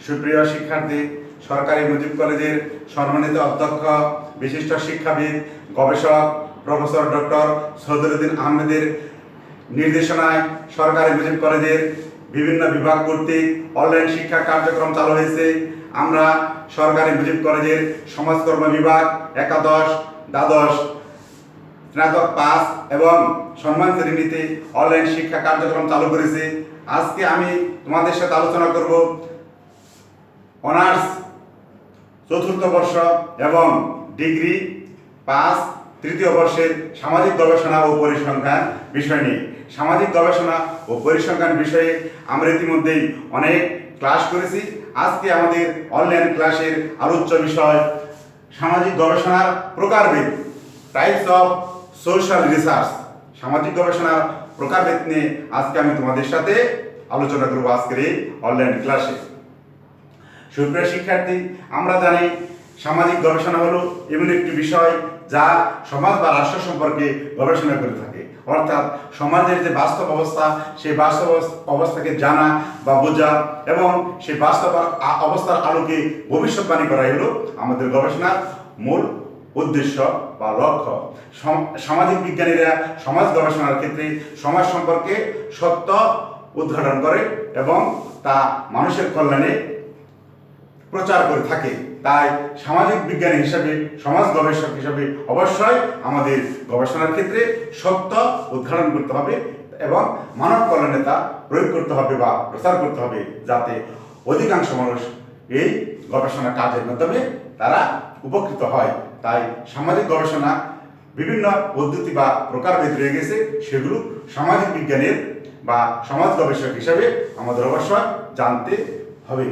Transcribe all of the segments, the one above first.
সুপ্রিয় শিক্ষার্থী, সরকারি মুজিব কলেজের সম্মানিত অধ্যক্ষ, বিশিষ্ট শিক্ষাবিদ, গবেষক প্রফেসর ডক্টর সদরুদ্দিন আহমেদের নির্দেশনায় সরকারি মুজিব কলেজের বিভিন্ন বিভাগ কর্তৃক অনলাইন শিক্ষা কার্যক্রম চালু হয়েছে। আমরা সরকারি মুজিব কলেজের সমাজকর্ম বিভাগ একাদশ, দ্বাদশ, স্নাতক পাস এবং সম্মান শ্রেণীতে অনলাইন শিক্ষা কার্যক্রম চালু করেছে। আজকে আমি তোমাদের সাথে আলোচনা করব অনার্স চতুর্থ বর্ষ এবং ডিগ্রি পাস তৃতীয় বর্ষের সামাজিক গবেষণা ও পরিসংখ্যান বিষয় নিয়ে। সামাজিক গবেষণা ও পরিসংখ্যান বিষয়ে আমরা ইতিমধ্যেই অনেক ক্লাস করেছি। আজকে আমাদের অনলাইন ক্লাসের আলোচ্য বিষয় সামাজিক গবেষণার প্রকারভেদ, টাইপস অফ সোশ্যাল রিসার্চ। সামাজিক গবেষণার প্রকারভেদ নিয়ে আজকে আমি তোমাদের সাথে আলোচনা করব আজকের এই অনলাইন ক্লাসে। সুপ্রিয় শিক্ষার্থী, আমরা জানি সামাজিক গবেষণা হলো এমন একটি বিষয় যা সমাজ বা রাষ্ট্র সম্পর্কে গবেষণা করে থাকে। অর্থাৎ সমাজের যে বাস্তব অবস্থা, সেই বাস্তব অবস্থাকে জানা বা বোঝা এবং সেই বাস্তব অবস্থার আলোকে ভবিষ্যৎবাণী করাই হলো আমাদের গবেষণার মূল উদ্দেশ্য বা লক্ষ্য। সামাজিক বিজ্ঞানীরা সমাজ গবেষণার ক্ষেত্রে সমাজ সম্পর্কে সত্য উদ্ঘাটন করে এবং তা মানুষের কল্যাণে প্রচার করে থাকে। তাই সামাজিক বিজ্ঞানী হিসাবে, সমাজ গবেষক হিসাবে অবশ্যই আমাদের গবেষণার ক্ষেত্রে সত্য উদ্ঘাটন করতে হবে এবং মানব কল্যাণে তা প্রয়োগ করতে হবে বা প্রচার করতে হবে, যাতে অধিকাংশ মানুষ এই গবেষণা কাজের মাধ্যমে তারা উপকৃত হয়। তাই সামাজিক গবেষণা বিভিন্ন পদ্ধতি বা প্রকারভেদ রয়ে গেছে, সেগুলো সামাজিক বিজ্ঞানের বা সমাজ গবেষক হিসাবে আমাদের অবশ্যই জানতে হবে।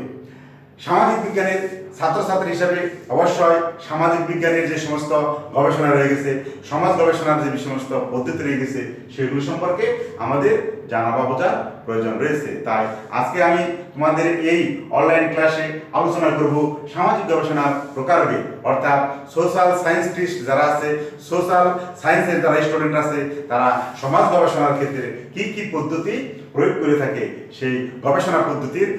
সামাজিক বিজ্ঞানের ছাত্রছাত্রী হিসাবে অবশ্যই সামাজিক বিজ্ঞানের যে সমস্ত গবেষণা রয়ে গেছে, সমাজ গবেষণার যে সমস্ত পদ্ধতি রয়ে গেছে, সেগুলো সম্পর্কে আমাদের জানা বা বোঝার প্রয়োজন রয়েছে। তাই আজকে আমি তোমাদের এই অনলাইন ক্লাসে আলোচনা করব সামাজিক গবেষণার প্রকারভেদ, অর্থাৎ সোশ্যাল সায়েন্টিস্ট যারা আছে, সোশ্যাল সায়েন্সের যারা স্টুডেন্ট আছে, তারা সমাজ গবেষণার ক্ষেত্রে কি কি পদ্ধতি প্রয়োগ করে থাকে, সেই গবেষণা পদ্ধতির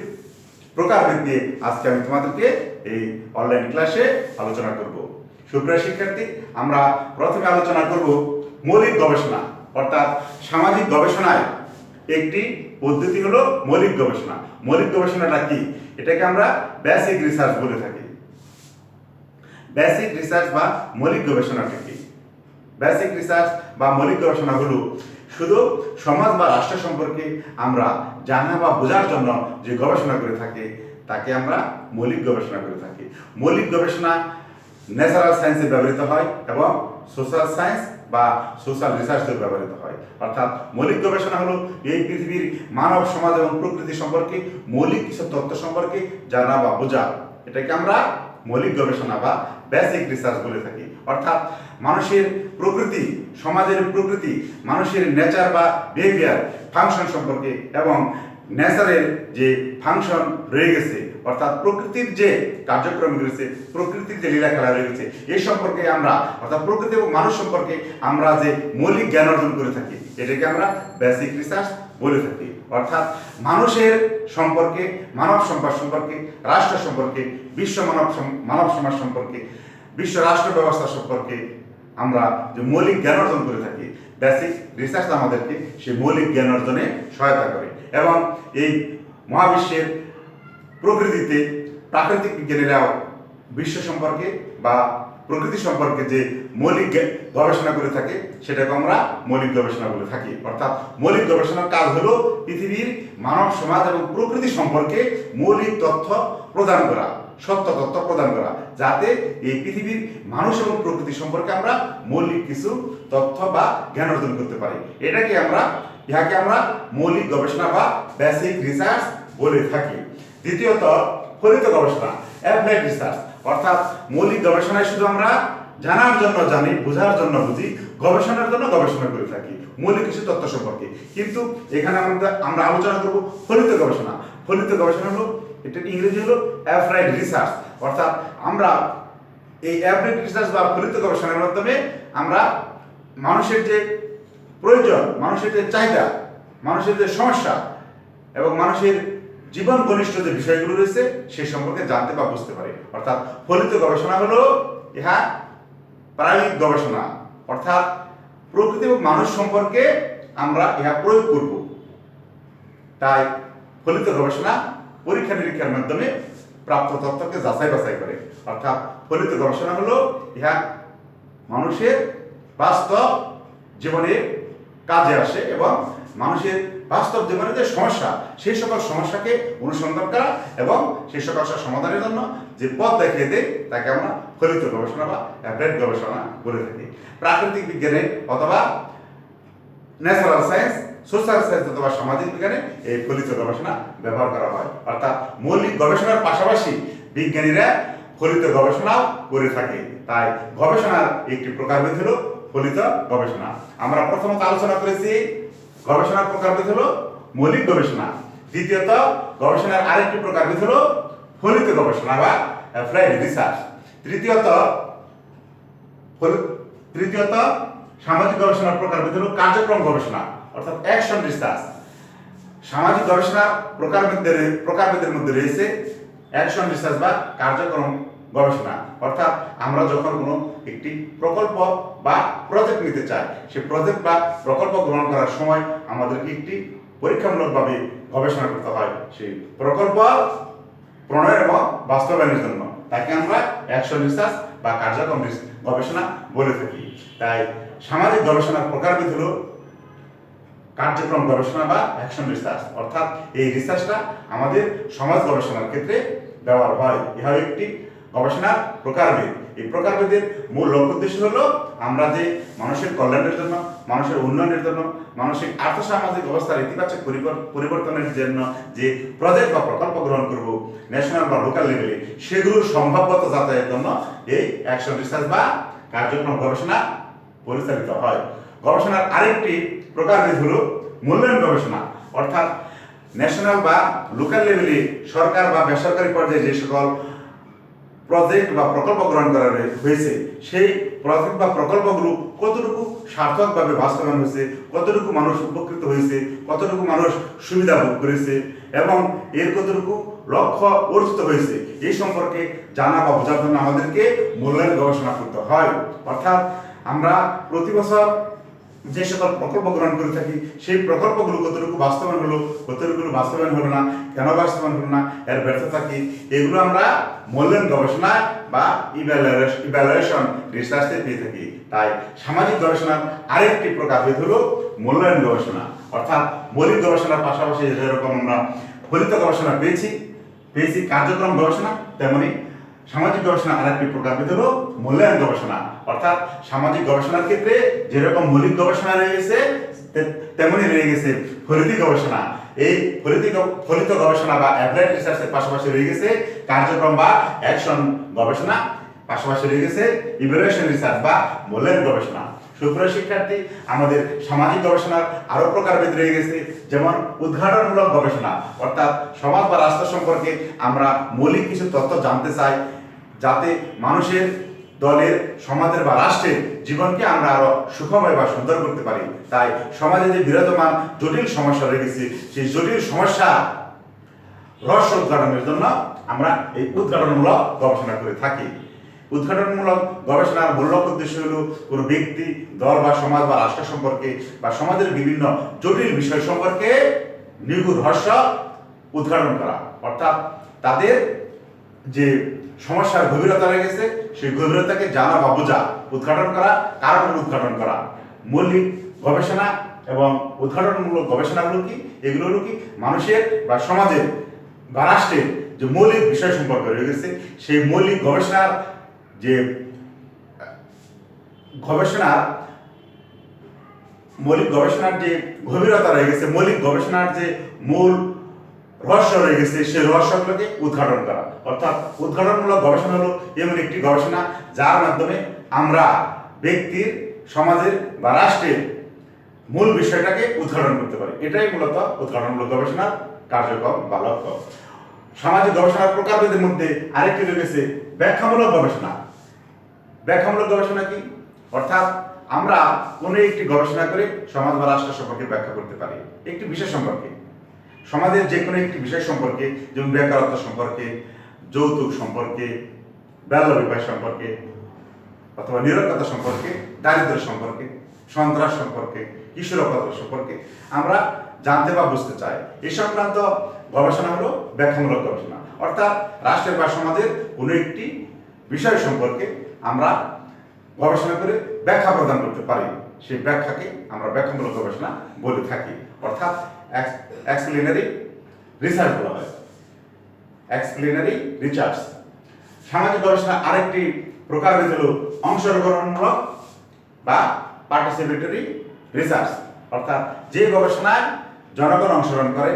প্রকারভেদ নিয়ে আজকে আমি তোমাদেরকে এই অনলাইন ক্লাসে আলোচনা করব। সুপ্রিয় শিক্ষার্থী, আমরা প্রথমে আলোচনা করব মৌলিক গবেষণা, অর্থাৎ সামাজিক গবেষণায় একটি পদ্ধতি হলো মৌলিক গবেষণা। মৌলিক গবেষণাটা কি? এটাকে আমরা বেসিক রিসার্চ বলে থাকি। বেসিক রিসার্চ বা মৌলিক গবেষণাটা কি? বেসিক রিসার্চ বা মৌলিক গবেষণা হলো শুধু সমাজ বা রাষ্ট্র সম্পর্কে আমরা জানা বা বোঝার জন্য যে গবেষণা করে থাকি, তাকে আমরা মৌলিক গবেষণা করে থাকি। মৌলিক গবেষণা ন্যাচারাল সায়েন্সে ব্যবহৃত হয় এবং সোশ্যাল সায়েন্স বা সোশ্যাল রিসার্চে ব্যবহৃত হয়। অর্থাৎ মৌলিক গবেষণা হলো এই পৃথিবীর মানব সমাজ এবং প্রকৃতি সম্পর্কে মৌলিক কিছু তথ্য সম্পর্কে জানা বা বোঝা, এটাকে আমরা মৌলিক গবেষণা বা বেসিক রিসার্চ বলে থাকি। অর্থাৎ মানুষের প্রকৃতি, সমাজের প্রকৃতি, মানুষের নেচার বা বিহেভিয়ার ফাংশন সম্পর্কে এবং নেচারের যে ফাংশন রয়ে গেছে, অর্থাৎ প্রকৃতির যে কার্যক্রম রয়েছে, প্রকৃতির যে লীলা খেলা রয়ে গেছে, এই সম্পর্কে আমরা, অর্থাৎ প্রকৃতি এবং মানুষ সম্পর্কে আমরা যে মৌলিক জ্ঞান অর্জন করে থাকি, এটাকে আমরা বেসিক রিসার্চ বলে থাকি। অর্থাৎ মানুষের সম্পর্কে, মানব সম্পদ সম্পর্কে, রাষ্ট্র সম্পর্কে, বিশ্ব মানব সমাজ সম্পর্কে, বিশ্ব রাষ্ট্র ব্যবস্থা সম্পর্কে আমরা যে মৌলিক জ্ঞান অর্জন করে থাকি, বেসিক রিসার্চ আমাদেরকে সেই মৌলিক জ্ঞান অর্জনে সহায়তা করে। এবং এই মহাবিশ্বের প্রকৃতিতে প্রাকৃতিক বিজ্ঞানীরাও বিশ্ব সম্পর্কে বা প্রকৃতি সম্পর্কে যে মৌলিক গবেষণা করে থাকে, সেটাকে আমরা মৌলিক গবেষণা বলে থাকি। অর্থাৎ মৌলিক গবেষণার কাজ হলো পৃথিবীর মানব সমাজ এবং প্রকৃতি সম্পর্কে মৌলিক তথ্য প্রদান করা, সত্য তথ্য প্রদান করা, যাতে এই পৃথিবীর মানুষ এবং প্রকৃতি সম্পর্কে আমরা মৌলিক কিছু তথ্য বা জ্ঞান অর্জন করতে পারি। ইহাকে আমরা মৌলিক গবেষণা বা বেসিক রিসার্চ বলে থাকি। দ্বিতীয়ত ফলিত গবেষণা, অ্যাপ্লাইড রিসার্চ। অর্থাৎ মৌলিক গবেষণায় শুধু আমরা জানার জন্য জানি, বোঝার জন্য বুঝি, গবেষণার জন্য গবেষণা করে থাকি মৌলিক কিছু তথ্য সম্পর্কে। কিন্তু এখানে আমরা আলোচনা করব ফলিত গবেষণা। ফলিত গবেষণা হলো, এটা ইংরেজি হলো অ্যাপ্লাইড রিসার্চ। অর্থাৎ আমরা এই অ্যাপ্লাইড রিসার্চ বা ফলিত গবেষণার মাধ্যমে আমরা মানুষের যে প্রয়োজন, মানুষের যে চাহিদা, মানুষের যে সমস্যা এবং মানুষের জীবন ঘনিষ্ঠ যে বিষয়গুলো রয়েছে সেই সম্পর্কে জানতে বা বুঝতে পারি। অর্থাৎ ফলিত গবেষণা হলো ইহা প্রায়োগিক গবেষণা, অর্থাৎ প্রকৃতি এবং মানুষ সম্পর্কে আমরা ইহা প্রয়োগ করব। তাই ফলিত গবেষণা পরীক্ষা নিরীক্ষার মাধ্যমে প্রাপ্ত তথ্যকে যাচাই বাছাই করে। অর্থাৎ ফলিত গবেষণা হলো ইহা মানুষের বাস্তব জীবনে কাজে আসে এবং মানুষের বাস্তব জীবনে যে সমস্যা সেই সকল সমস্যাকে অনুসন্ধান করা এবং সেই সকল সমাধানের জন্য যে পথ দেখিয়ে দেয় তাকে আমরা ফলিত গবেষণা বা অ্যাপ্লাইড গবেষণা বলে থাকি। প্রাকৃতিক বিজ্ঞানে অথবা ন্যাচারাল সায়েন্স, সোশ্যাল সায়েন্স অথবা সামাজিক বিজ্ঞানে এই ফলিত গবেষণা ব্যবহার করা হয়। অর্থাৎ মৌলিক গবেষণার পাশাপাশি বিজ্ঞানীরা ফলিত গবেষণাও করে থাকে। তাই গবেষণার একটি প্রকারভেদ হলো ফলিত গবেষণা। আমরা প্রথমত আলোচনা করেছি গবেষণার প্রকারভেদ হলো মৌলিক গবেষণা। দ্বিতীয়ত গবেষণার আরেকটি প্রকারভেদ হলো ফলিত গবেষণা বা অ্যাপ্লাইড রিসার্চ। তৃতীয়ত সামাজিক গবেষণার প্রকারভেদ হলো কার্যক্রম গবেষণা, অর্থাৎ অ্যাকশন রিসার্চ। সামাজিক গবেষণার প্রকারভেদের মধ্যে রয়েছে অ্যাকশন রিসার্চ বা কার্যক্রম গবেষণা। অর্থাৎ আমরা যখন কোনো একটি প্রকল্প বা প্রজেক্ট নিতে চাই, সেই প্রজেক্ট বা প্রকল্প গ্রহণ করার সময় আমাদেরকে একটি পরীক্ষামূলকভাবে গবেষণা করতে হয় সেই প্রকল্প প্রণয়ন এবং বাস্তবায়নের জন্য। তাকে আমরা অ্যাকশন রিসার্চ বা কার্যক্রম গবেষণা বলে থাকি। তাই সামাজিক গবেষণার প্রকারভেদ হলো কার্যক্রম গবেষণা বা অ্যাকশন রিসার্চ। অর্থাৎ এই রিসার্চটা আমাদের সমাজ গবেষণার ক্ষেত্রে ব্যবহার হয়। ইহা একটি গবেষণার প্রকারভেদ। এই প্রকারভেদের মূল লক্ষ্য উদ্দেশ্য হলো আমরা যে মানুষের কল্যাণের জন্য, মানুষের উন্নয়নের জন্য, মানসিক আর্থসামাজিক অবস্থার ইতিবাচক পরিবর্তনের জন্য যে প্রজেক্ট বা প্রকল্প গ্রহণ করব ন্যাশনাল বা লোকাল লেভেলে, সেগুলোর সম্ভাব্যতা যাচাইয়ের জন্য এই অ্যাকশন রিসার্চ বা কার্যক্রম গবেষণা পরিচালিত হয়। গবেষণার আরেকটি প্রকারভেদ হলো মূল্যায়ন গবেষণা। অর্থাৎ ন্যাশনাল বা লোকাল লেভেলে সরকার বা বেসরকারি পর্যায়ে যে সকল প্রজেক্ট বা প্রকল্প গ্রহণ করা হয়েছে সেই প্রজেক্ট বা প্রকল্পগুলো কতটুকু সার্থকভাবে বাস্তবায়ন হয়েছে, কতটুকু মানুষ উপকৃত হয়েছে, কতটুকু মানুষ সুবিধা ভোগ করেছে এবং এর কতটুকু লক্ষ্য অর্জিত হয়েছে, এই সম্পর্কে জানা বা বোঝার জন্য আমাদেরকে মূল্যায়ন গবেষণা করতে হয়। অর্থাৎ আমরা প্রতি বছর যে সকল প্রকল্প গ্রহণ করে থাকি সেই প্রকল্পগুলো কতটুকু বাস্তবায়ন হলো, কতটুকু বাস্তবায়ন হলো না, কেন বাস্তবায়ন হলো না, এর ব্যর্থতা কি, এগুলো আমরা মূল্যায়ন গবেষণা বা ইভ্যালুয়েশন রিসার্চে পেয়ে থাকি। তাই সামাজিক গবেষণার আরেকটি প্রকারভেদ হলো মূল্যায়ন গবেষণা। অর্থাৎ মৌলিক গবেষণার পাশাপাশি যেরকম আমরা ফলিত গবেষণা পেয়েছি কার্যক্রম গবেষণা, তেমনি সামাজিক গবেষণা আরেকটি প্রকারভেদ হলো মূল্যায়ন গবেষণা। অর্থাৎ সামাজিক গবেষণার ক্ষেত্রে যেরকম মৌলিক গবেষণা রয়ে গেছে তেমনি রয়ে গেছে ফলিত গবেষণা। এই ফলিত গবেষণা বা অ্যাপ্লাইড রিসার্চের পাশাপাশি রয়ে গেছে কার্যক্রম বা অ্যাকশন গবেষণা, পাশাপাশি রয়ে গেছে ইভ্যালুয়েশন রিসার্চ বা মূল্যায়ন গবেষণা। সুপ্রিয় শিক্ষার্থী, আমাদের সামাজিক গবেষণার আরো প্রকারভেদ রয়ে গেছে, যেমন উদ্ঘাটনমূলক গবেষণা। অর্থাৎ সমাজ বা রাষ্ট্র সম্পর্কে আমরা মৌলিক কিছু তথ্য জানতে চাই যাতে মানুষের, দলের, সমাজের বা রাষ্ট্রের জীবনকে আমরা আরো সুখময় বা সুন্দর করতে পারি। তাই সমাজে যে বিরাজমান জটিল সমস্যা রয়ে গেছে সেই জটিল সমস্যা রহস্য উদ্ঘাটনের জন্য আমরা এই উদ্ঘাটনমূলক গবেষণা করে থাকি। উদ্ঘাটনমূলক গবেষণার মূল উদ্দেশ্য হল কোনো ব্যক্তি, দল বা সমাজ বা রাষ্ট্র সম্পর্কে বা সমাজের বিভিন্ন জটিল বিষয় সম্পর্কে নিগূঢ় রহস্য উদ্ঘাটন করা। অর্থাৎ তাদের যে সমস্যার গভীরতা রয়ে গেছে সেই গভীরতাকে জানা বা বোঝা, উদ্ঘাটন করা, কারণ উদ্ঘাটন করা। মৌলিক গবেষণা এবং উদ্ঘাটনমূলক গবেষণাগুলো কি? এগুলো হলো কি মানুষের বা সমাজের বা রাষ্ট্রের যে মৌলিক বিষয় সম্পর্কে রয়ে গেছে সেই মৌলিক গবেষণার যে মৌলিক গবেষণার যে গভীরতা রয়ে গেছে, মৌলিক গবেষণার যে মূল রহস্য রয়ে গেছে সেই রহস্যগুলোকে উদ্ঘাটন করা। অর্থাৎ উদ্ঘাটনমূলক গবেষণা হলো এমন একটি গবেষণা যার মাধ্যমে আমরা ব্যক্তির, সমাজের বা রাষ্ট্রের মূল বিষয়টাকে উদ্ঘাটন করতে পারি। এটাই মূলত উদ্ঘাটনমূলক গবেষণার কার্যক্রম বা লক্ষ্য। সামাজিক গবেষণার প্রকারভেদের মধ্যে আরেকটি রয়েছে ব্যাখ্যামূলক গবেষণা। ব্যাখ্যামূলক গবেষণা কি? অর্থাৎ আমরা কোনো একটি গবেষণা করে সমাজ বা রাষ্ট্র সম্পর্কে ব্যাখ্যা করতে পারি একটি বিষয় সম্পর্কে। সমাজের যে কোনো একটি বিষয় সম্পর্কে, যেমন বেকারত্ব সম্পর্কে, যৌতুক সম্পর্কে, বাল্য বিবাহ সম্পর্কে, অথবা নিরক্ষরতা সম্পর্কে, দারিদ্র সম্পর্কে, সন্ত্রাস সম্পর্কে, কিশোরকতা সম্পর্কে আমরা জানতে বা বুঝতে চাই। এই সংক্রান্ত গবেষণা হলো ব্যাখ্যামূলক গবেষণা, অর্থাৎ রাষ্ট্রের বা সমাজের কোনো একটি বিষয় সম্পর্কে আমরা গবেষণা করে ব্যাখ্যা প্রদান করতে পারি, সেই ব্যাখ্যাকে আমরা ব্যাখ্যামূলক গবেষণা বলে থাকি, অর্থাৎ এক্সপ্লেনারি রিসার্চ বলা হয়, এক্সপ্লেনারি রিসার্চ। সামাজিক গবেষণা আরেকটি প্রকারভেদ হলো অংশগ্রহণমূলক বা পার্টিসিপেটরি রিসার্চ, অর্থাৎ যে গবেষণায় জনগণ অংশগ্রহণ করে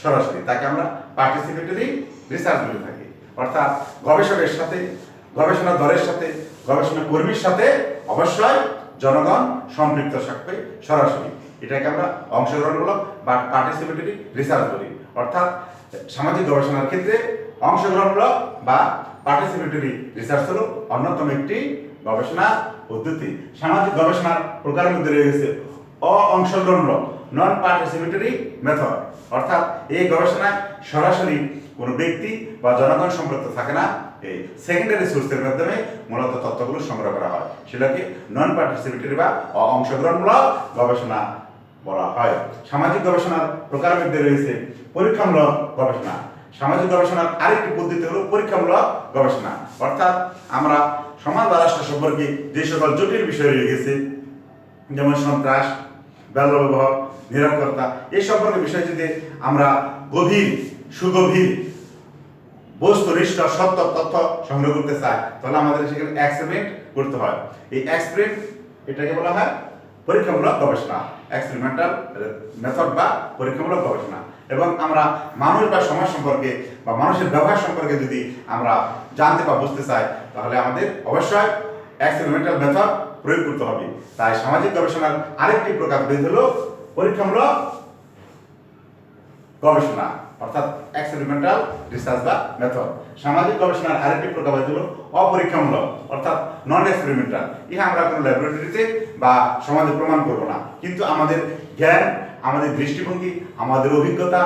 সরাসরি তাকে আমরা পার্টিসিপেটরি রিসার্চ বলে থাকি, অর্থাৎ গবেষকের সাথে, গবেষণা দলের সাথে, গবেষণা কর্মীর সাথে অবশ্যই জনগণ সম্পৃক্ত থাকবে সরাসরি, এটাকে আমরা অংশগ্রহণমূলক বা পার্টিসিপেটরি রিসার্চ বলি। অর্থাৎ সামাজিক গবেষণার ক্ষেত্রে অংশগ্রহণমূলক বা পার্টিসিপেটরি রিসার্চ হলো অন্যতম একটি গবেষণা পদ্ধতি। সামাজিক গবেষণার প্রকারের মধ্যে রয়েছে অংশগ্রহণমূলক নন পার্টিসিপেটরি মেথড, অর্থাৎ এই গবেষণায় সরাসরি কোনো ব্যক্তি বা জনগণ সম্পৃক্ত থাকে না, এই সেকেন্ডারি সোর্সের মাধ্যমে মূলত তথ্যগুলো সংগ্রহ করা হয়, সেটাকে নন পার্টিসিপেটরি বা অংশগ্রহণমূলক গবেষণা বলা হয়। সামাজিক গবেষণার প্রকারের মধ্যে রয়েছে পরীক্ষামূলক গবেষণা। সামাজিক গবেষণার আরেকটি পদ্ধতি হলো পরীক্ষামূলক গবেষণা, অর্থাৎ আমরা সমাজ বা রাষ্ট্র সম্পর্কে যে সকল জটিল বিষয় রয়ে গেছে, যেমন সন্ত্রাস, বাল্যবিবাহ, নিরক্ষরতা, এই সম্পর্কে বিষয় যদি আমরা গভীর, সুগভীর, বস্তুনিষ্ঠ সত্য তথ্য সংগ্রহ করতে চাই, তাহলে আমাদের সেখানে এক্সপেরিমেন্ট করতে হয়। এই এক্সপেরিমেন্ট এটাকে বলা হয় পরীক্ষামূলক গবেষণা, এক্সপেরিমেন্টাল মেথড বা পরীক্ষামূলক গবেষণা। এবং আমরা মানুষ বা সমাজ সম্পর্কে বা মানুষের ব্যবহার সম্পর্কে যদি আমরা জানতে বা বুঝতে চাই, তাহলে আমাদের অবশ্যই এক্সপেরিমেন্টাল মেথড প্রয়োগ করতে হবে। তাই সামাজিক গবেষণার আরেকটি প্রকারভেদ হলো পরীক্ষামূলক গবেষণা, অর্থাৎ এক্সপেরিমেন্টাল রিসার্চ বা মেথড। সামাজিক গবেষণার আরেকটি প্রকারভেদ হলো অপরীক্ষামূলক, অর্থাৎ নন এক্সপেরিমেন্টাল। ইহা আমরা কোনো ল্যাবরেটরিতে বা সমাজে প্রমাণ করব না, কিন্তু আমাদের জ্ঞান, আমাদের দৃষ্টিভঙ্গি, আমাদের অভিজ্ঞতা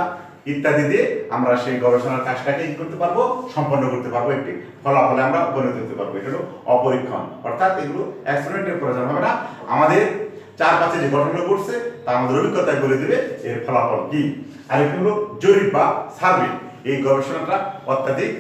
ইত্যাদি দিয়ে আমরা সেই গবেষণার কাজটাকে করতে পারবো, সম্পন্ন করতে পারবো, একটি ফলাফলে আমরা উপনীত হতে পারবো। এটা হলো অপরীক্ষণ, অর্থাৎ এগুলো এক্সপেরিমেন্টের প্রয়োজন হবে না, আমাদের চারপাশে যে ঘটনাগুলো ঘটছে তা আমাদের অভিজ্ঞতায় বলে দেবে এর ফলাফল কি। আর একটি হলো জরিপ বা সার্ভে। এই গবেষণাটা অত্যাধিক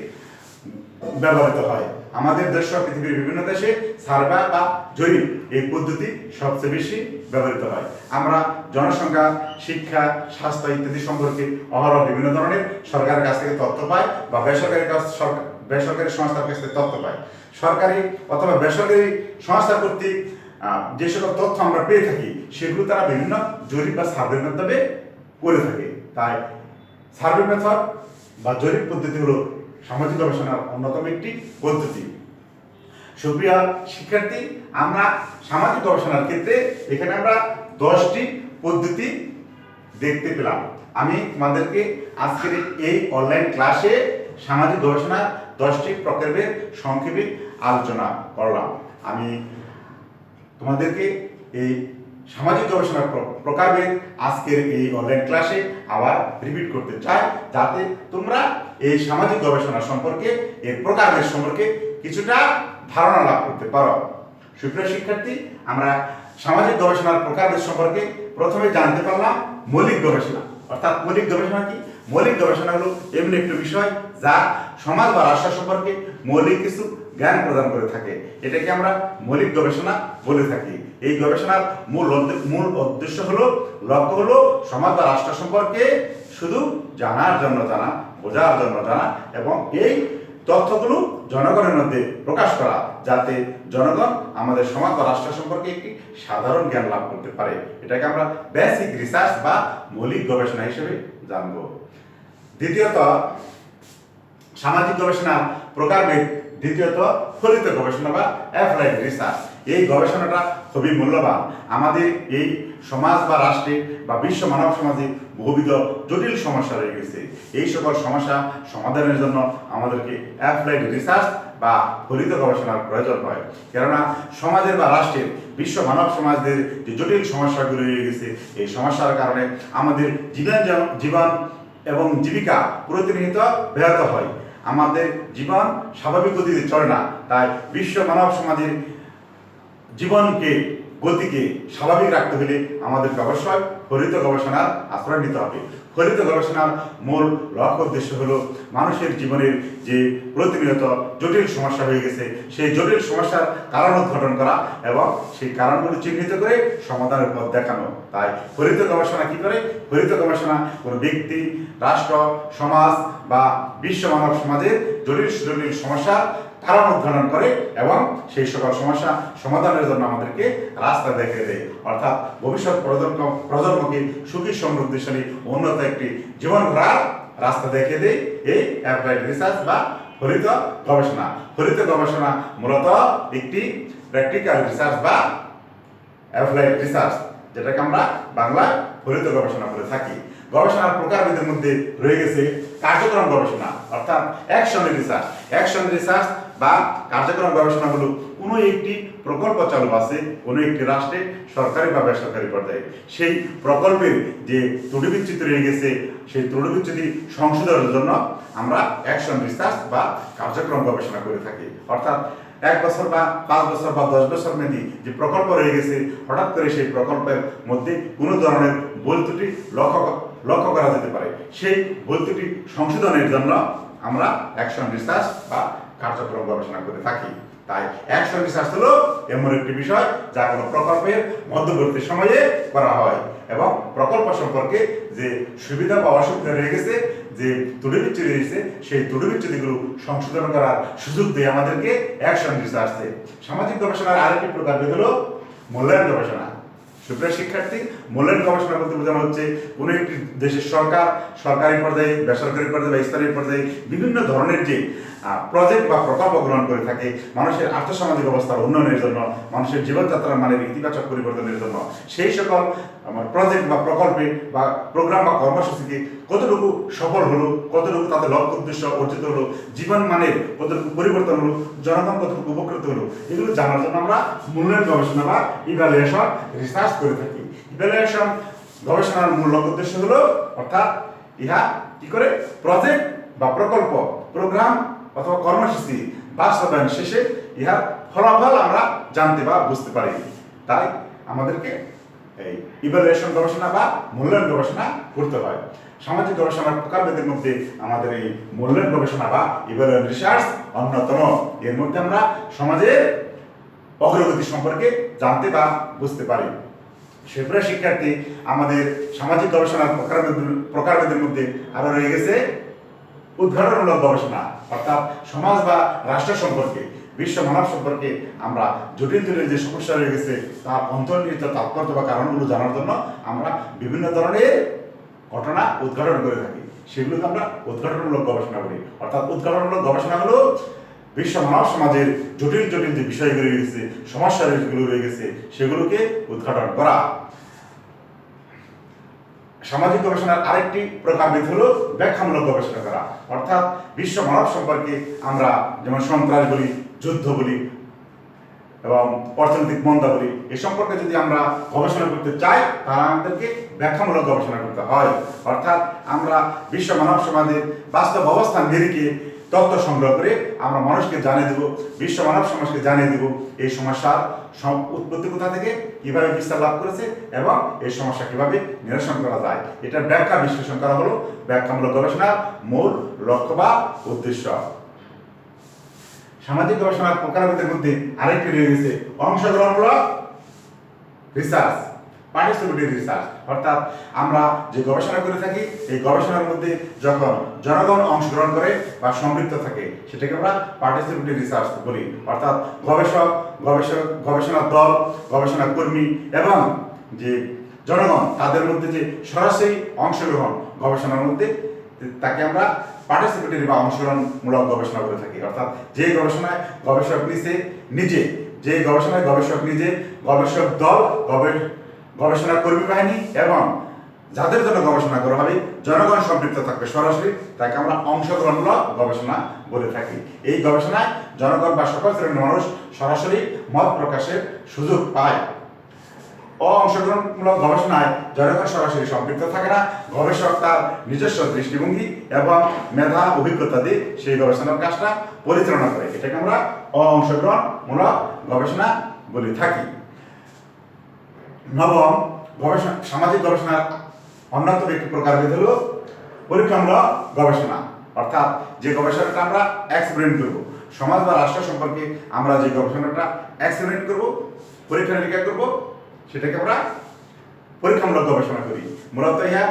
ব্যবহৃত হয় আমাদের দেশ সহ পৃথিবীর বিভিন্ন দেশে। সার্ভে বা জরিপ এই পদ্ধতি সবচেয়ে বেশি ব্যবহৃত হয়। আমরা জনসংখ্যা, শিক্ষা, স্বাস্থ্য ইত্যাদি সম্পর্কে অহরহ বিভিন্ন ধরনের সরকারের কাছ থেকে তথ্য পাই বা বেসরকারি সংস্থার কাছ থেকে তথ্য পাই। সরকারি অথবা বেসরকারি সংস্থা কর্তৃক যে সকল তথ্য আমরা পেয়ে থাকি, সেগুলো তারা বিভিন্ন জরিপ বা সার্ভের মাধ্যমে করে থাকে। তাই সার্ভে মেথড বা জরিপ পদ্ধতি হলো সামাজিক গবেষণার অন্যতম একটি পদ্ধতি। সুপ্রিয় শিক্ষার্থী, আমরা সামাজিক গবেষণার ক্ষেত্রে এখানে আমরা 10টি পদ্ধতি দেখতে পেলাম। আমি তোমাদেরকে আজকের এই অনলাইন ক্লাসে সামাজিক গবেষণার 10টি প্রকারভেদ সংক্ষেপে আলোচনা করলাম। আমি তোমাদেরকে এই সামাজিক গবেষণার প্রকারভেদ আজকের এই অনলাইন ক্লাসে আবার রিপিট করতে চাই, যাতে তোমরা এই সামাজিক গবেষণা সম্পর্কে, এর প্রকারভেদ সম্পর্কে কিছুটা ধারণা লাভ করতে পারো। সুপ্রিয় শিক্ষার্থী, আমরা সামাজিক গবেষণার প্রকারভেদ সম্পর্কে প্রথমে জানতে পারলাম মৌলিক গবেষণা। অর্থাৎ মৌলিক গবেষণা কি? মৌলিক গবেষণা হলো এমন একটি বিষয় যা সমাজ বা রাষ্ট্র সম্পর্কে মৌলিক কিছু জ্ঞান প্রদান করে থাকে, এটাকে আমরা মৌলিক গবেষণা বলে থাকি। এই গবেষণার মূল উদ্দেশ্য হলো, লক্ষ্য হলো সমাজ বা রাষ্ট্র সম্পর্কে শুধু জানার জন্য জানা, বোঝার জন্য জানা, এবং এই তথ্যগুলো জনগণের মধ্যে প্রকাশ করা, যাতে জনগণ আমাদের সমাজ বা রাষ্ট্র সম্পর্কে একটি সাধারণ জ্ঞান লাভ করতে পারে। এটাকে আমরা বেসিক রিসার্চ বা মৌলিক গবেষণা হিসেবে জানব। দ্বিতীয়ত, সামাজিক গবেষণার প্রকারভেদ দ্বিতীয়ত ফলিত গবেষণা বা অ্যাপ্লাইড রিসার্চ। এই গবেষণাটা খুবই মূল্যবান। আমাদের এই সমাজ বা রাষ্ট্রে বা বিশ্ব মানব সমাজে বহুবিধ জটিল সমস্যা রয়ে গেছে। এই সকল সমস্যা সমাধানের জন্য আমাদেরকে অ্যাপ্লাইড রিসার্চ বা ফলিত গবেষণার প্রয়োজন হয়। কেননা সমাজের বা রাষ্ট্রের, বিশ্ব মানব সমাজের যে জটিল সমস্যাগুলো রয়ে গেছে, এই সমস্যার কারণে আমাদের জীবন এবং জীবিকা প্রতিনিয়ত ব্যাহত হয়। আমাদের জীবন স্বাভাবিক গতিতে চলে না, তাই বিশ্ব মানব সমাজের জীবনকে গতিকে স্বাভাবিক রাখতে হলে আমাদেরকে অবশ্যই ফলিত গবেষণার আশ্রয় নিতে হবে। ফলিত গবেষণার মূল লক্ষ্য উদ্দেশ্য হলো মানুষের জীবনের যে প্রতিনিয়ত জটিল সমস্যা হয়ে গেছে সেই জটিল সমস্যার কারণ উদ্ঘাটন করা এবং সেই কারণগুলো চিহ্নিত করে সমাধানের পথ দেখানো। তাই ফলিত গবেষণা কি করে? ফলিত গবেষণা কোনো ব্যক্তি, রাষ্ট্র, সমাজ বা বিশ্ব মানব সমাজের জটিল জটিল সমস্যার কারণ উদ্ঘাটন করে এবং সেই সকল সমস্যা সমাধানের জন্য আমাদেরকে রাস্তা দেখিয়ে দেয়, অর্থাৎ ভবিষ্যৎ প্রজন্মকে সুখী সমৃদ্ধিশালী উন্নত একটি জীবন গড়ার রাস্তা দেখিয়ে দেয় এই অ্যাপ্লাইড রিসার্চ বা ফলিত গবেষণা। ফলিত গবেষণা মূলত একটি প্র্যাকটিক্যাল রিসার্চ বা অ্যাপ্লাইড রিসার্চ, যেটাকে আমরা বাংলায় ফলিত গবেষণা বলে থাকি। গবেষণার প্রকারভেদের মধ্যে রয়ে গেছে কার্যক্রম গবেষণা, অর্থাৎ অ্যাকশন রিসার্চ। অ্যাকশন রিসার্চ বা কার্যক্রম গবেষণা হলো কোনো একটি প্রকল্প চালু আছে কোনো একটি রাষ্ট্রে, সরকারি বা বেসরকারি পর্যায়ে, সেই প্রকল্পের যে ত্রুটি বিচ্যুতি রয়ে গেছে সেই ত্রুটি বিচ্যুতি সংশোধনের জন্য আমরা অ্যাকশন রিসার্চ বা কার্যক্রম গবেষণা করে থাকি। অর্থাৎ 1 বছর বা 5 বছর বা 10 বছর মেয়াদী যে প্রকল্প রয়ে গেছে, হঠাৎ করে সেই প্রকল্পের মধ্যে কোনো ধরনের ভুল ত্রুটি লক্ষ্য করা যেতে পারে, সেই ভুল ত্রুটি সংশোধনের জন্য আমরা অ্যাকশন রিসার্চ বা কার্যক্রম গবেষণা করে থাকি। তাই অ্যাকশন রিসার্চ হলো এমন একটি বিষয় যা কোনো প্রকল্পের মধ্যবর্তী সময়ে করা হয় এবং প্রকল্প সম্পর্কে যে সুবিধা বা অসুবিধা রয়ে গেছে, যে ত্রুটি বিচ্যুতি রয়েছে সেই ত্রুটি বিচ্যুতিগুলো সংশোধন করার সুযোগ দেয় আমাদেরকে অ্যাকশন রিসার্চে। সামাজিক গবেষণার আরেকটি প্রকারভেদ হলো মূল্যায়ন গবেষণা। সুপ্রিয় শিক্ষার্থী, মূল্যায়ন গবেষণা বলতে বোঝানো হচ্ছে কোনো একটি দেশের সরকার, সরকারি পর্যায়ে, বেসরকারি পর্যায়ে বা স্থানীয় পর্যায়ে বিভিন্ন ধরনের যে প্রজেক্ট বা প্রকল্প গ্রহণ করে থাকে মানুষের আর্থসামাজিক অবস্থার উন্নয়নের জন্য, মানুষের জীবনযাত্রার মানের ইতিবাচক পরিবর্তনের জন্য, সেই সকল প্রজেক্ট বা প্রকল্পে বা প্রোগ্রাম বা কর্মসূচিকে কতটুকু সফল হলো, কতটুকু তাদের লক্ষ্য উদ্দেশ্য অর্জিত হলো, জীবন মানের কতটুকু পরিবর্তন হলো, জনগণ কতটুকু উপকৃত হলো, এগুলো জানার জন্য আমরা মূল্যায়ন গবেষণা বা ইভ্যালুয়েশন রিসার্চ করে থাকি। ইভ্যালুয়েশন গবেষণার মূল লক্ষ্য উদ্দেশ্য হলো, অর্থাৎ ইহা কি করে প্রজেক্ট বা প্রকল্প, প্রোগ্রাম অথবা কর্মসূচি বাস্তবায়ন শেষে ইহার ফলাফল আমরা জানতে বা বুঝতে পারি। তাই আমাদেরকে এই ইভ্যালুয়েশন গবেষণা বা মূল্যায়ন গবেষণা করতে হয়। সামাজিক গবেষণার প্রকারভেদের মধ্যে আমাদের এই মূল্যায়ন গবেষণা বা ইভ্যালুয়েশন রিসার্চ অন্যতম। এর মধ্যে আমরা সমাজের অগ্রগতি সম্পর্কে জানতে বা বুঝতে পারি। সুপ্রিয় শিক্ষার্থী, আমাদের সামাজিক গবেষণার প্রকারভেদের মধ্যে আরো রয়ে গেছে উদ্ঘাটনমূলক গবেষণা, অর্থাৎ সমাজ বা রাষ্ট্র সম্পর্কে, বিশ্ব মানব সম্পর্কে আমরা জটিল জটিল যে সমস্যা রয়ে গেছে তার অন্তর্নিহিত তাৎপর্য বা কারণগুলো জানার জন্য আমরা বিভিন্ন ধরনের ঘটনা উদ্ঘাটন করে থাকি। সেগুলোকে আমরা উদ্ঘাটনমূলক গবেষণা বলি। অর্থাৎ উদ্ঘাটনমূলক গবেষণা হলো বিশ্ব মানব সমাজের জটিল জটিল যে বিষয়গুলো রয়ে গেছে, সমস্যা যেগুলো রয়ে গেছে সেগুলোকে উদ্ঘাটন করা। সামাজিক গবেষণার আরেকটি প্রকারভেদ হলো ব্যাখ্যামূলক গবেষণা করা, অর্থাৎ বিশ্ব মানব সম্পর্কে আমরা যেমন সন্ত্রাস বলি, যুদ্ধ বলি এবং অর্থনৈতিক মন্দা বলি, এ সম্পর্কে যদি আমরা গবেষণা করতে চাই তাহলে আমাদেরকে ব্যাখ্যামূলক গবেষণা করতে হয়। অর্থাৎ আমরা বিশ্ব মানব সমাজের বাস্তব অবস্থান নিরিখে তথ্য সংগ্রহ করে আমরা মানুষকে জানিয়ে দেব, বিশ্ব মানব সমাজকে জানিয়ে দেব এই সমস্যার উৎপত্তি কোথা থেকে, কিভাবে বিস্তার লাভ করেছে এবং এই সমস্যা কিভাবে নিরসন করা যায়। এটা ব্যাখ্যা বিশ্লেষণ করা হলো ব্যাখ্যামূলক গবেষণার মূল লক্ষ্য বা উদ্দেশ্য। সামাজিক গবেষণার প্রকারভেদের মধ্যে আরেকটি রয়ে গেছে অংশগ্রহণমূলক রিসার্চ, পার্টিসিপেটরি রিসার্চ। অর্থাৎ আমরা যে গবেষণা করে থাকি এই গবেষণার মধ্যে যখন জনগণ অংশগ্রহণ করে বা সম্পৃক্ত থাকে সেটাকে আমরা পার্টিসিপেটরি রিসার্চ বলি। অর্থাৎ গবেষণা দল, গবেষণা কর্মী এবং যে জনগণ তাদের মধ্যে যে সরাসরি অংশগ্রহণ গবেষণার মধ্যে তাকে আমরা পার্টিসিপেটরি বা অংশগ্রহণমূলক গবেষণা করে থাকি। অর্থাৎ যে গবেষণায় গবেষক নিজে, যে গবেষণায় গবেষক নিজে, গবেষক দল, গবেষণা কর্মী বাহিনী এবং যাদের জন্য গবেষণা করা হবে জনগণ সম্পৃক্ত থাকবে সরাসরি, তাকে আমরা অংশগ্রহণমূলক গবেষণা বলে থাকি। এই গবেষণায় জনগণ বা সকল শ্রেণীর মানুষ সরাসরি মত প্রকাশের সুযোগ পায়। অংশগ্রহণমূলক গবেষণায় জনগণ সরাসরি সম্পৃক্ত থাকে না। গবেষক তার নিজস্ব দৃষ্টিভঙ্গি এবং মেধা অভিজ্ঞতা দিয়ে সেই গবেষণার কাজটা পরিচালনা করে। এটাকে আমরা অংশগ্রহণমূলক গবেষণা বলে থাকি। নবম, গবেষণা সামাজিক গবেষণার অন্যতম একটি প্রকারভেদ হলো পরীক্ষামূলক গবেষণা, অর্থাৎ যে গবেষণাটা আমরা এক্সপেরিমেন্ট করব, সমাজ বা রাষ্ট্র সম্পর্কে আমরা যে গবেষণাটা এক্সপেরিমেন্ট করব, পরীক্ষা নিরীক্ষা করব, সেটাকে আমরা পরীক্ষামূলক গবেষণা করি। মূলত ইহা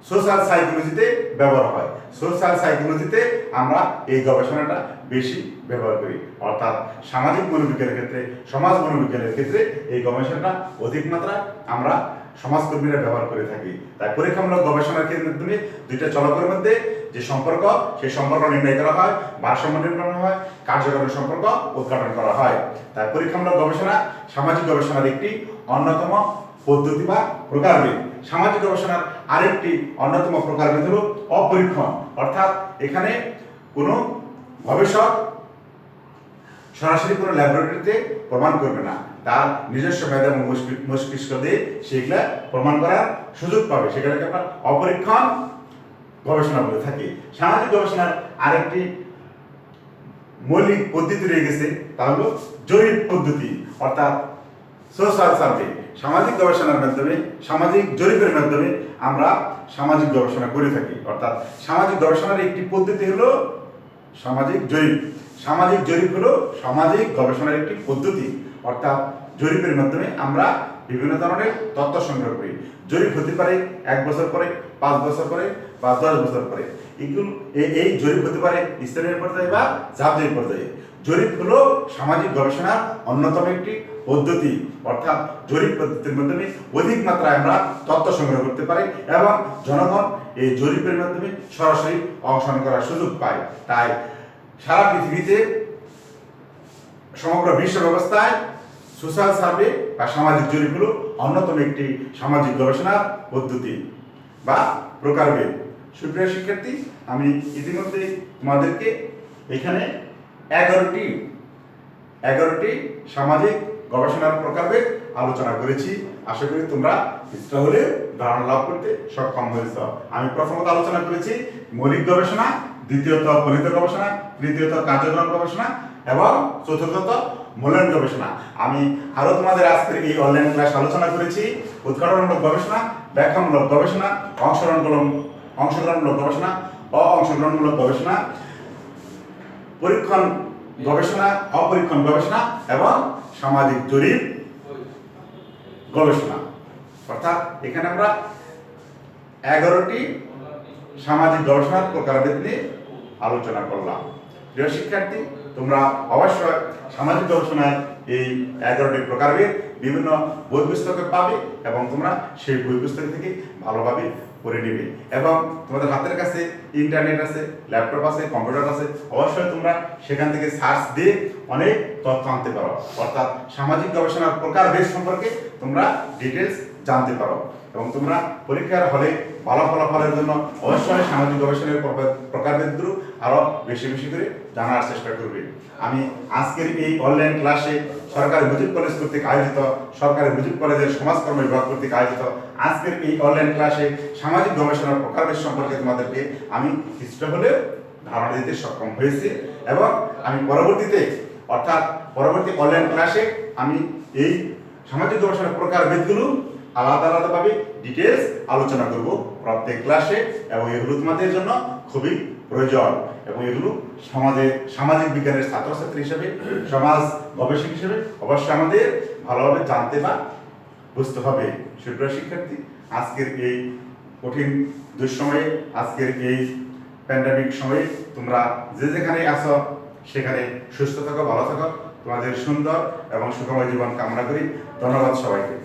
সোশ্যাল সাইকোলজিতে ব্যবহার হয়। সোশ্যাল সাইকোলজিতে আমরা এই গবেষণাটা বেশি ব্যবহার করি, অর্থাৎ সামাজিক মনোবিজ্ঞানের ক্ষেত্রে, সমাজ মনোবিজ্ঞানের ক্ষেত্রে এই গবেষণাটা অধিক মাত্রায় আমরা সমাজকর্মীরা ব্যবহার করে থাকি। তাই পরীক্ষামূলক গবেষণার মাধ্যমে দুইটা চলকের মধ্যে যে সম্পর্ক, সেই সম্পর্ক নির্ণয় করা হয়, ভারসাম্য নির্ণয় হয়, কার্যকরের সম্পর্ক উদ্ঘাটন করা হয়। তাই পরীক্ষামূলক গবেষণা সামাজিক গবেষণার একটি অন্যতম পদ্ধতি বা প্রকারভেদ। সামাজিক গবেষণার আরেকটি অন্যতম প্রকারভেদ হলো অপরীক্ষণ, অর্থাৎ এখানে কোনো গবেষক সরাসরি কোনো ল্যাবরেটরিতে প্রমাণ করবে না, তার নিজস্ব মেধা এবং মস্তিষ্ক দিয়ে সেগুলা প্রমাণ করার সুযোগ পাবে, সেগুলোকে আমরা অপরীক্ষণ গবেষণা বলে থাকি। সামাজিক গবেষণার আরেকটি মৌলিক পদ্ধতি রয়ে গেছে, তা হলো জরিপ পদ্ধতি, অর্থাৎ সোশ্যাল সার্ভে। সামাজিক গবেষণার মাধ্যমে, সামাজিক জরিপের মাধ্যমে আমরা সামাজিক গবেষণা করে থাকি, অর্থাৎ সামাজিক গবেষণার একটি পদ্ধতি হলো সামাজিক জরিপ। সামাজিক জরিপ হলো সামাজিক গবেষণার একটি পদ্ধতি, অর্থাৎ জরিপের মাধ্যমে আমরা বিভিন্ন ধরনের তথ্য সংগ্রহ করি। জরিপ হতে পারে 1 বছর পরে, 5 বছর পরে বা 10 বছর পরে। এই জরিপ হতে পারে স্থানীয় পর্যায়ে বা জাতীয় পর্যায়ে। জরিপ হলো সামাজিক গবেষণার অন্যতম একটি পদ্ধতি, অর্থাৎ জরিপ পদ্ধতির মাধ্যমে অধিক মাত্রায় আমরা তথ্য সংগ্রহ করতে পারি এবং জনগণ এই জরিপের মাধ্যমে সরাসরি অংশগ্রহণ করার সুযোগ পায়। তাই সারা পৃথিবীতে, সমগ্র বিশ্ব ব্যবস্থায় সোশ্যাল সার্ভে বা সামাজিক জরিপ হলো অন্যতম একটি সামাজিক গবেষণার পদ্ধতি বা প্রকারভেদ। সুপ্রিয় শিক্ষার্থী, আমি ইতিমধ্যে তোমাদেরকে এখানে 11টি সামাজিক গবেষণার প্রকারভেদ আলোচনা করেছি। আশা করি তোমরা কিছুটা হলেও ধারণা লাভ করতে সক্ষম হয়েছ। আমি প্রথমত আলোচনা করেছি মৌলিক গবেষণা, দ্বিতীয়ত ফলিত গবেষণা, তৃতীয়ত কার্যক্রম গবেষণা এবং চতুর্থত মূল্যায়ন গবেষণা। আমি আরো তোমাদের আজকের এই অনলাইন ক্লাস আলোচনা করেছি উদ্ঘাটনমূলক গবেষণা, ব্যাখ্যামূলক গবেষণা, অংশগ্রহণমূলক গবেষণা, অংশগ্রহণমূলক গবেষণা, পরীক্ষণ গবেষণা, অপরীক্ষণ গবেষণা এবং সামাজিক জরিপ গবেষণা। অর্থাৎ এখানে আমরা 11টি সামাজিক গবেষণার প্রকারভেদ নিয়ে আলোচনা করলাম। প্রিয় শিক্ষার্থী, তোমরা অবশ্যই সামাজিক গবেষণায় এই 11টি প্রকারভেদ বিভিন্ন বই পুস্তকে পাবে এবং তোমরা সেই বই পুস্তক থেকে ভালোভাবে পড়ে নেবে এবং তোমাদের হাতের কাছে ইন্টারনেট আছে, ল্যাপটপ আছে, কম্পিউটার আছে, অবশ্যই তোমরা সেখান থেকে সার্চ দিয়ে অনেক তথ্য আনতে পারো, অর্থাৎ সামাজিক গবেষণার প্রকারভেদ সম্পর্কে তোমরা ডিটেলস জানতে পারো এবং তোমরা পরীক্ষার হলে ভালো ফলাফলের জন্য অবশ্যই সামাজিক গবেষণার প্রকারভেদগুলো আরো বেশি বেশি করে জানার চেষ্টা করবে। আমি আজকের এই অনলাইন ক্লাসে সরকারি মুজিব কলেজ কর্তৃক আয়োজিত, সরকারি মুজিব কলেজের সমাজকর্ম বিভাগ কর্তৃক আয়োজিত আজকের এই অনলাইন ক্লাসে সামাজিক গবেষণার প্রকারভেদ সম্পর্কে তোমাদেরকে আমি কিছুটা হলেও ধারণা দিতে সক্ষম হয়েছি এবং আমি পরবর্তীতে, অর্থাৎ পরবর্তী অনলাইন ক্লাসে আমি এই সামাজিক গবেষণার প্রকারভেদগুলো আলাদা আলাদাভাবে ডিটেলস আলোচনা করব প্রত্যেক ক্লাসে এবং এগুলো তোমাদের জন্য খুবই প্রয়োজন এবং এগুলো সামাজিক বিজ্ঞানের ছাত্রছাত্রী হিসেবে, সমাজ গবেষক হিসেবে অবশ্যই আমাদের ভালোভাবে জানতে বা বুঝতে হবে। সুপ্রিয় শিক্ষার্থী, আজকের এই কঠিন দুঃসময়ে, আজকের এই প্যান্ডামিক সময়ে তোমরা যে যেখানে আছো সেখানে সুস্থ থাকো, ভালো থাকো, তোমাদের সুন্দর এবং সুখময় জীবন কামনা করি। ধন্যবাদ সবাইকে।